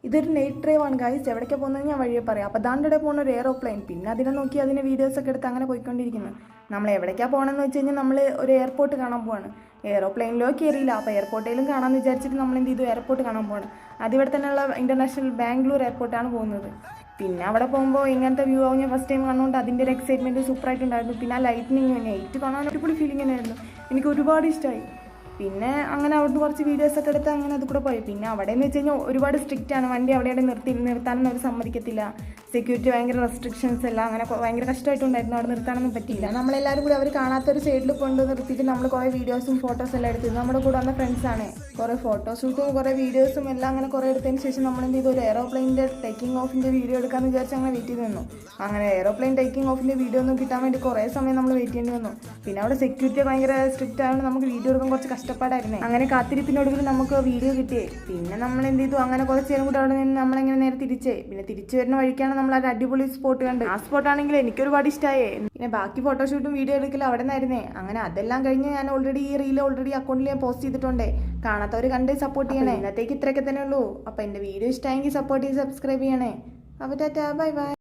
ഇതൊരു night drive ആണ് guys. എവിടേക്കാണ് പോകുന്നത് ഞാൻ വഴിയെ പറയാം. അപ്പോൾ ദാണ്ടിടെ പോകുന്ന ഒരു എയറോപ്ലെയിൻ, പിന്നെ അതിനെ നോക്കി അതിൻ്റെ വീഡിയോസൊക്കെ എടുത്ത് അങ്ങനെ പോയിക്കൊണ്ടിരിക്കുന്നു. നമ്മൾ എവിടേക്കാണ് പോകണമെന്ന് വെച്ച് കഴിഞ്ഞാൽ നമ്മൾ ഒരു എയർപോർട്ട് കാണാൻ പോവാണ്. എയറോപ്ലെയിനിലോ കയറിയില്ല, അപ്പോൾ എയർപോർട്ടിലും കാണാമെന്ന് വിചാരിച്ചിട്ട് നമ്മൾ എന്ത് ചെയ്തു, എയർപോർട്ട് കാണാൻ പോവാണ്. അതിവിടെ തന്നെയുള്ള ഇൻ്റർനാഷണൽ ബാംഗ്ലൂർ എയർപോർട്ടാണ് പോകുന്നത്. പിന്നെ അവിടെ പോകുമ്പോൾ ഇങ്ങനത്തെ വ്യൂ ആവും ഞാൻ ഫസ്റ്റ് ടൈം കാണുകൊണ്ട് അതിൻ്റെ ഒരു എക്സൈറ്റ്മെൻറ്റ് സൂപ്പറായിട്ടുണ്ടായിരുന്നു. പിന്നെ ആ ലൈറ്റിനിങ് നൈറ്റ് കാണാൻ അടിപൊളി ഫീലിംഗ് തന്നെയായിരുന്നു. എനിക്ക് ഒരുപാട് ഇഷ്ടമായി. പിന്നെ അങ്ങനെ അവിടുന്ന് കുറച്ച് വീഡിയോസൊക്കെ എടുത്ത് അങ്ങനെ അത് കൂടെ പോയി. പിന്നെ അവിടെ എന്ന് വെച്ച് കഴിഞ്ഞാൽ ഒരുപാട് സ്ട്രിക്റ്റ് ആണ്. വണ്ടി അവിടെ നിർത്താനൊന്നും അവർ സമ്മതിക്കത്തില്ല. സെക്യൂരിറ്റി ഭയങ്കര റെസ്ട്രിക്ഷൻസ് എല്ലാം അങ്ങനെ ഭയങ്കര കഷ്ടമായിട്ടുണ്ടായിരുന്നു. അവിടെ നിർത്താനൊന്നും പറ്റിയില്ല. നമ്മളെല്ലാവരും കൂടി അവർ കാണാത്തൊരു സൈഡിൽ കൊണ്ട് നിർത്തിയിട്ട് നമ്മൾ കുറേ വീഡിയോസും ഫോട്ടോസും എല്ലാം എടുത്തു. നമ്മുടെ കൂടെ വന്ന ഫ്രണ്ട്സാണ്. കുറേ ഫോട്ടോഷൂട്ടും കുറേ വീഡിയോസും എല്ലാം അങ്ങനെ കുറേ എടുത്തതിന് ശേഷം നമ്മൾ എന്ത് ചെയ്തു, ഒരു എയറോപ്ലെയിൻ്റെ ടേക്കിംഗ് ഓഫിൻ്റെ വീഡിയോ എടുക്കാമെന്ന് വിചാരിച്ച് അങ്ങനെ വെയിറ്റ് ചെയ്ത് നിന്നു. അങ്ങനെ എയറോപ്ലെയിൻ ടേക്കിംഗ് ഓഫിൻ്റെ വീഡിയോ ഒന്നും കിട്ടാൻ വേണ്ടി കുറേ സമയം നമ്മൾ വെയിറ്റ് ചെയ്യേണ്ടി വന്നു. പിന്നെ അവിടെ സെക്യൂരിറ്റി ഭയങ്കര സ്ട്രിക്റ്റ് ആയതുകൊണ്ട് നമുക്ക് വീഡിയോ എടുക്കാൻ കുറച്ച് കഷ്ടപ്പാടായിരുന്നേ. അങ്ങനെ കാത്തിരിപ്പിനൊടുവിൽ നമുക്ക് വീഡിയോ കിട്ടിയേ. പിന്നെ നമ്മൾ എന്ത് ചെയ്തു, അങ്ങനെ കുറച്ച് നേരം കൂടെ അവിടെ നിന്ന് നമ്മളെങ്ങനെ നേരെ തിരിച്ചേ. പിന്നെ തിരിച്ചു വരുന്ന വഴിക്കാണ് നമ്മൾ ഒരു അടിപൊളി സ്പോട്ട് കണ്ട്. ആ സ്പോട്ടാണെങ്കിൽ എനിക്ക് ഒരുപാട് ഇഷ്ടമായേ. പിന്നെ ബാക്കി ഫോട്ടോഷൂട്ടും വീഡിയോ എടുക്കലും അവിടെ നിന്നായിരുന്നേ. അങ്ങനെ അതെല്ലാം കഴിഞ്ഞ് ഞാൻ ഈ റീൽ അക്കൗണ്ടിൽ ഞാൻ പോസ്റ്റ് ചെയ്തിട്ടുണ്ടേ. കാണാത്തവർ കണ്ട് സപ്പോർട്ട് ചെയ്യണേ. ഇന്നത്തേക്ക് ഇത്രയൊക്കെ തന്നെ ഉള്ളൂ. അപ്പോൾ എൻ്റെ വീഡിയോ ഇഷ്ടമായെങ്കിൽ സപ്പോർട്ട് ചെയ്ത് സബ്സ്ക്രൈബ് ചെയ്യണേ. അപ്പോൾ ടാറ്റാ, ബൈ ബൈ.